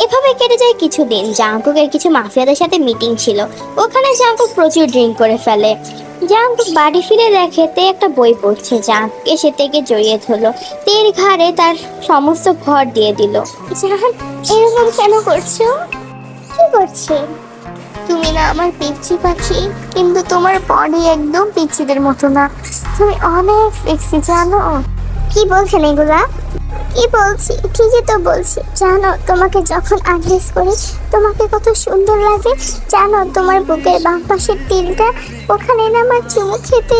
এভাবে কেটে যায় কিছুদিন। জাংকুকের কিছু মাফিয়াদের সাথে মিটিং ছিল, ওখানে জাংকুক প্রচুর ড্রিঙ্ক করে ফেলে। জাংকুক বাড়ি ফিরে দেখে তে একটা বই পড়ছে। জাংকুক এসে তেকে জড়িয়ে ধরলো, তের ঘাড়ে তার সমস্ত ভর দিয়ে দিল। জাহান, এরকম কেন করছো? কি করছে? তুমি না আমার পিচ্ছি পাখি, কিন্তু তোমার বডি একদম পিচ্ছিদের মতো না, তুমি অনেক সেক্সি জানো। কি বলছেন এগুলা? কি বলছি? ঠিকই তো বলছি। জানো তোমাকে যখন আন্ড্রেস করি তোমাকে কত সুন্দর লাগে। জানো তোমার বুকের বাম পাশের তিলটা, ওখানে না আমার চুমু খেতে।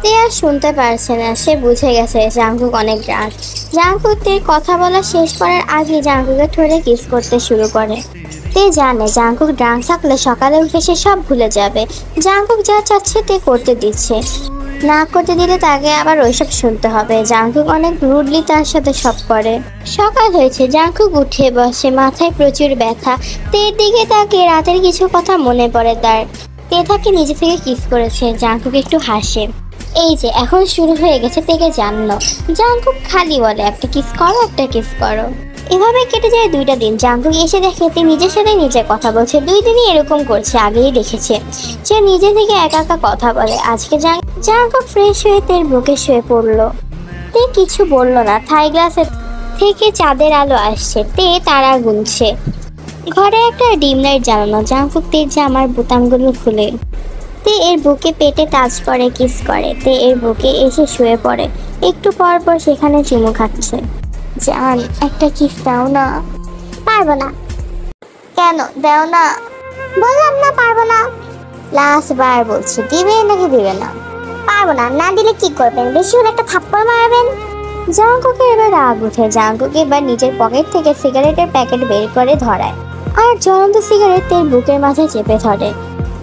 তে আর শুনতে পারছে না, সে বুঝে গেছে জাংকুক অনেক ড্রাঙ্ক। জাংকুক তের কথা বলা শেষ করার আগে জাংকুকের ঠোঁটে কিস করতে শুরু করে। তে জানে জাংকুক ড্রাঙ্ক থাকলে সকালে উঠে সে সব ভুলে যাবে। জাংকুক যা চাচ্ছে তে করতে দিচ্ছে, না করতে দিলে তাকে আবার ওইসব শুনতে হবে। জাংকুক অনেক রুডলি তার সাথে সব করে। সকাল হয়েছে, জাংকুক উঠে বসে, মাথায় প্রচুর ব্যথা। তের দিকে তাকে রাতের কিছু কথা মনে পড়ে তার। তে তাকে নিজে থেকে কিস করেছে। জাংকুক একটু হাসে। এই যে এখন শুরু হয়ে গেছে, তেকে জানলো। জাংকুক খালি বলে একটা কিস করো, একটা কিস করো। এভাবে কেটে যায় 2টা দিন। জাংকুক এসে দেখে তে নিজের সাথে নিজে কথা বলছে। 2 দিনই এরকম করছে, আগেই দেখেছে। সে নিজে থেকে একা একা কথা বলে। আজকে জাংকুক ফ্রেশ হয়ে তের বুকে শুয়ে পড়লো। তে কিছু বললো না। থাই গ্লাসে থেকে চাঁদের আলো আসছে, তে তারা গুনছে। ঘরে একটা ডিম লাইট জ্বালানো। জাংকুক তের জামার বোতামগুলো খুলে তে এর বুকে পেটে টাচ করে, কিস করে। তে এর বুকে এসে শুয়ে পড়ে। একটু পর পর সেখানে চুমু খাচ্ছে। জান, একটা কিস দাও না। পারবো না। কেন দাও না? বললাম না পারবো না। লাস্ট বার বলছি, দিবে নাকি দিবে না? পারবো না। না দিলে কি করবেন? বেশি হলে একটা থাপ্পড় মারবেন। জাংকুকে এবার রাগ উঠে। জাংকুক এবার নিজের পকেট থেকে সিগারেটের প্যাকেট বের করে ধরায়, আর জ্বলন্ত সিগারেট তের বুকের মাঝে চেপে ধরে।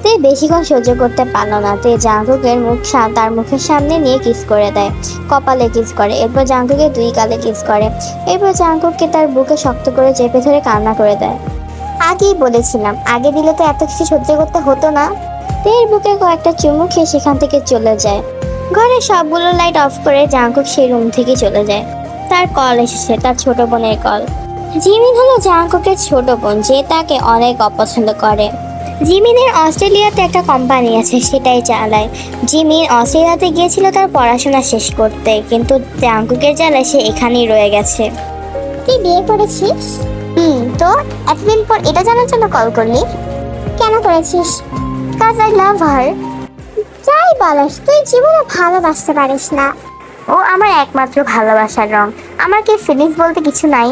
তে বেশিক্ষণ সহ্য করতে পারলো না। তে জাংকুকের মুখ তার মুখের সামনে নিয়ে কিস করে দেয়, কপালে কিস করে, এরপর জাংকুকের 2 গালে কিস করে। এরপর জাংকুককে তার বুকে শক্ত করে চেপে ধরে কান্না করে দেয়। আগেই বলেছিলাম, আগে দিলে তো এত কিছু সহ্য করতে হতো না। তের বুকে কয়েকটা চুমু খেয়ে সেখান থেকে চলে যায়। ঘরে সবগুলো লাইট অফ করে জাংকুক সেই রুম থেকে চলে যায়। তার কল এসেছে, তার ছোট বোনের কল। জিমিন হলো জাংকুকের ছোট বোন, যে তাকে অনেক অপছন্দ করে। জিমিনের অস্ট্রেলিয়াতে একটা কোম্পানি আছে, সেটাই চালায়। জিমিন অস্ট্রেলিয়াতে গিয়েছিল তার পড়াশোনা শেষ করতে, কিন্তু জাংকুকের জ্বালায় সে এখানেই রয়ে গেছে। তুই বিয়ে করেছিস? তো এতদিন পর এটা জানার জন্য কল করলি? কেন করেছিস? কাজ আই লাভ হার। যাই বলিস, তুই জীবনে ভালোবাসতে পারিস না। ও আমার একমাত্র ভালোবাসার রং। আমার কি ফিলিংস বলতে কিছু নাই?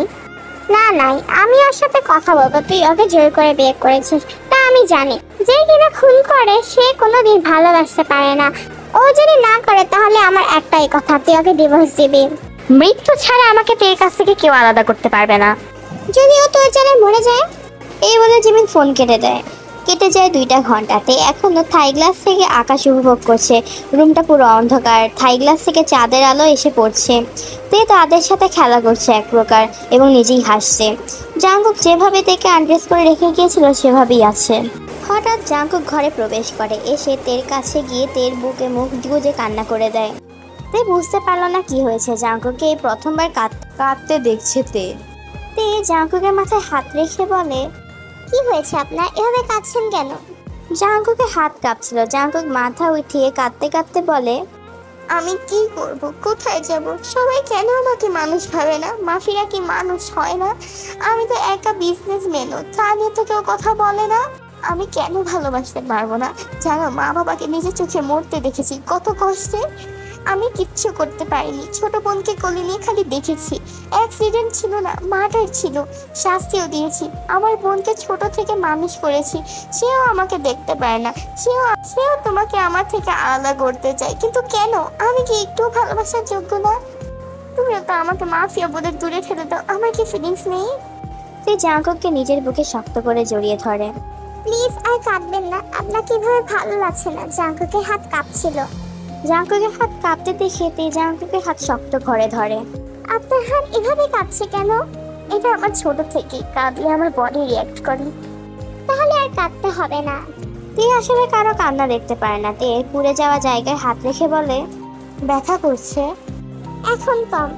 না নাই, আমি ওর সাথে কথা বলবো। তুই ওকে জোর করে বিয়ে করেছিস, তা আমি জানি। যে কিনা খুন করে সে কোনোদিন ভালোবাসতে পারে না। ও যদি না করে তাহলে আমার একটাই কথা, তুই ওকে ডিভোর্স দিবি। মৃত্যু ছাড়া আমাকে তোর কাছ থেকে কেউ আলাদা করতে পারবে না, যদি ও তোর জায়গায় মরে যায়। এই বলে জিমিন ফোন কেটে দেয়। কেটে যায় 2টা ঘন্টাতে। এখনো থাই গ্লাস থেকে আকাশ উপভোগ করছে। রুমটা পুরো অন্ধকার। থাই গ্লাস থেকে চাঁদের আলো এসে পড়ছে। তে তাদের সাথে খেলা করছে এক প্রকার, এবং নিজেই হাসছে। জাংকুক যেভাবে তেকে আন্ড্রেস করে রেখে গিয়েছিল সেভাবেই আছে। হঠাৎ জাংকুক ঘরে প্রবেশ করে। এসে তের কাছে গিয়ে তের বুকে মুখ গুজে কান্না করে দেয়। তে বুঝতে পারলো না কি হয়েছে। জাংকুককে এই প্রথমবার কাঁদতে দেখছে তে। তে জাংকুকের মাথায় হাত রেখে বলে, কি হয়েছে আপনার? এভাবে কাঁদছেন কেন? জাংকুকের হাত কাঁপছিল। জাংকুক মাথা উঠিয়ে কাঁদতে কাঁদতে বলে, আমি কি করব, কোথায় যাব? সবাই কেন আমাকে মানুষ ভাবে না? মাফিয়া কি মানুষ হয় না? আমি তো একা বিজনেসম্যানও, তা নিয়ে তো কেউ কথা বলে না। আমি কেন ভালোবাসতে পারবো না? জানো, মা বাবাকে নিজের চোখে মরতে দেখেছি কত কষ্টে। আমি কিচ্ছু করতে পারিনি। ছোট বোনকে কোলে নিয়ে খালি দেখেছি। অ্যাক্সিডেন্ট ছিল না, মার্ডার ছিল। শাস্তিও দিয়েছি। আমার বোনকে ছোট থেকে মানুষ করেছি, সেও আমাকে দেখতে পারে না। সেও তোমাকে আমার থেকে আলাদা করতে চায়, কিন্তু কেন? আমি কি একটু ভালোবাসার যোগ্য না? তুমিও তো আমাকে মাফিয়া বলে দূরে ঠেলে দাও। আমার কি ফিলিংস নেই? তুই জাংকুককে নিজের বুকে শক্ত করে জড়িয়ে ধরে। প্লিজ আর কাঁদবেন না, আপনাকে এভাবে ভালো লাগছে না। জাংকুকের হাত কাঁপছিল। জাংকুকের হাত কাঁপতে দেখে তে জাংকুকের হাত শক্ত করে ধরে। আপনার হাত এভাবে কাঁপছে কেন? এটা আমার ছোট থেকে কাঁদলে আমার বডি রিঅ্যাক্ট করে। তাহলে আর কাঁদতে হবে না। তে আসলে কারো কান্না দেখতে পারে না। তে পুড়ে যাওয়া জায়গায় হাত রেখে বলে, ব্যথা করছে? এখন কম,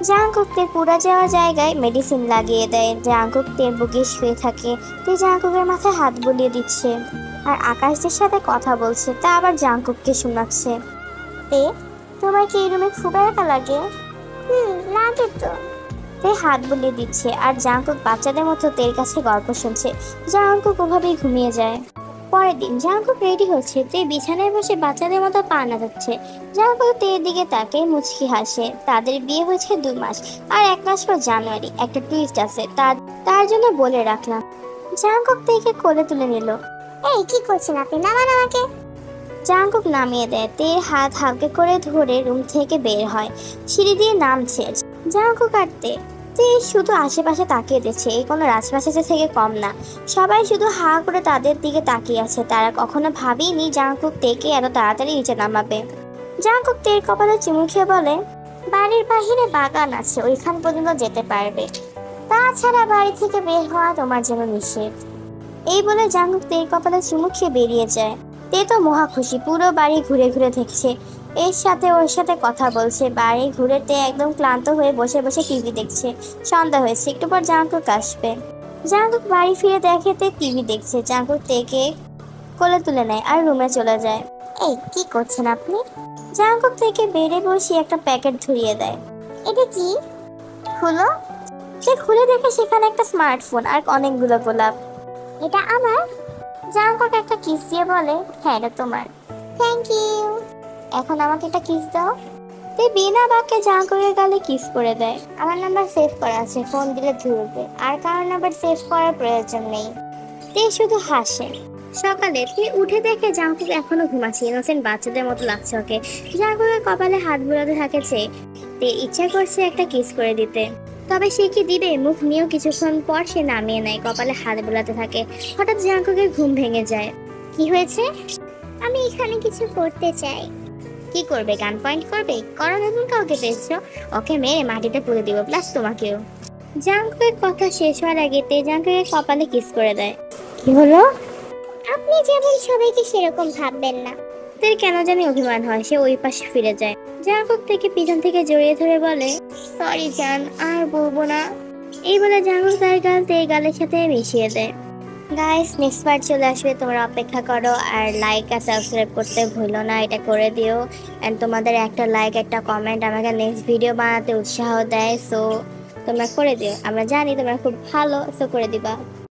জাঙ্কুক তের পুরা যাওয়া জায়গায় মেডিসিন লাগিয়ে দেয়। জাঙ্কুক তের বুকে শুয়ে থাকে। তে জাঙ্কুকের মাথায় হাত বুলিয়ে দিচ্ছে আর আকাশদের সাথে কথা বলছে, তা আবার জাঙ্কুককে শোনাচ্ছে। তে তোমার কি এই রুমে খুব একা লাগে? লাগে তো। তে হাত বুলিয়ে দিচ্ছে আর জাঙ্কুক বাচ্চাদের মতো তের কাছে গল্প শুনছে। জাঙ্কুক ওভাবেই ঘুমিয়ে যায়। পরের দিন জাঙ্কুক রেডি হচ্ছে। তে বিছানায় বসে বাচ্চাদের মতো পা নাচাচ্ছে। জাঙ্কুক তের দিকে তাকে মুচকি হাসে। তাদের বিয়ে হয়েছে 2 মাস, আর 1 মাস পর জানুয়ারি। একটা টুইস্ট আছে, তার জন্য বলে রাখলাম। জাঙ্কুক তেকে কোলে তুলে নিল। এই কি করছেন আপনি? নামান আমাকে। জাঙ্কুক নামিয়ে দেয়। তের হাত হালকা করে ধরে রুম থেকে বের হয়। সিঁড়ি দিয়ে নামছে জাঙ্কুক আর তে শুধু আশেপাশে তাকিয়ে দিচ্ছে। এই কোনো রাজপ্রাসাদের থেকে কম না। সবাই শুধু হা করে তাদের দিকে তাকিয়ে আছে। তারা কখনো ভাবেনি জাঙ্কুক তেকে এত তাড়াতাড়ি নিচে নামাবে। জাঙ্কুক তের কপালে চুমু খেয়ে বলে, বাড়ির বাহিরে বাগান আছে, ওইখান পর্যন্ত যেতে পারবে। তাছাড়া বাড়ি থেকে বের হওয়া তোমার জন্য নিষেধ। এই বলে জাঙ্কুক তের কপালে চুমু খেয়ে বেরিয়ে যায়। তে তো মহা খুশি, পুরো বাড়ি ঘুরে ঘুরে দেখছে, এর সাথে ওর সাথে কথা বলছে। বাড়ি ঘুরে তে একদম ক্লান্ত হয়ে বসে বসে টিভি দেখছে। সন্ধ্যা হয়েছে, একটু পর জাঙ্কুক আসবে। জাঙ্কুক বাড়ি ফিরে দেখে তে টিভি দেখছে। জাঙ্কুক তেকে কোলে তুলে নেয় আর রুমে চলে যায়। এই কি করছেন আপনি? জাঙ্কুক থেকে বেড়ে বসে একটা প্যাকেট ধরিয়ে দেয়। এটা কি? খুলো। সে খুলে দেখে সেখানে একটা স্মার্টফোন আর অনেকগুলো গোলাপ। এটা আমার? জাঙ্কুক একটা কিস দিয়ে বলে, হ্যাঁ এটা তোমার। Thank you. এখন আমাকে একটা কিস দাও। তে বিনা বাক্যে জাঙ্কুকের গালে কিস করে দেয়। আমার নাম্বার সেভ করা আছে, ফোন দিলে ধরবে। আর কারোর নাম্বার সেভ করার প্রয়োজন নেই। তে শুধু হাসে। সকালে তে উঠে দেখে জাঙ্কুক এখনো ঘুমাচ্ছে। ইনোসেন্ট বাচ্চাদের মতো লাগছে ওকে। জাঙ্কুকের কপালে হাত বুলাতে থাকেছে। তে ইচ্ছা করছে একটা কিস করে দিতে, তবে সে কি দিবে? মুখ নিয়েও কিছুক্ষণ পর সে নামিয়ে নেয়, কপালে হাত বুলাতে থাকে। হঠাৎ জাঙ্কুকের ঘুম ভেঙে যায়। কি হয়েছে? আমি এখানে কিছু করতে চাই। কি করবে? গান পয়েন্ট করবে? করো, নতুন কাউকে পেয়েছো, ওকে মেরে মাটিতে পুড়ে দিব, প্লাস তোমাকেও। জাঙ্কুকের কথা শেষ হওয়ার আগে তে জাঙ্কুকের কপালে কিস করে দেয়। কি হলো? আপনি যেমন সবাইকে সেরকম ভাববেন না। তের কেন জানি অভিমান হয়। সে ওই পাশে ফিরে যায়। জাঙ্কুক থেকে পিছন থেকে জড়িয়ে ধরে বলে, সরি জান, আর বলবো না। এই বলে জাঙ্কুক তার গাল তের গালের সাথে মিশিয়ে দেয়। গাইস, নেক্সট পার্ট চলে আসবে, তোমরা অপেক্ষা করো। আর লাইক আর সাবস্ক্রাইব করতে ভুলো না, এটা করে দিও। অ্যান্ড তোমাদের একটা লাইক একটা কমেন্ট আমাকে নেক্সট ভিডিও বানাতে উৎসাহ দেয়। সো তোমরা করে দিও, আমরা জানি তোমরা খুব ভালো, সো করে দিবা।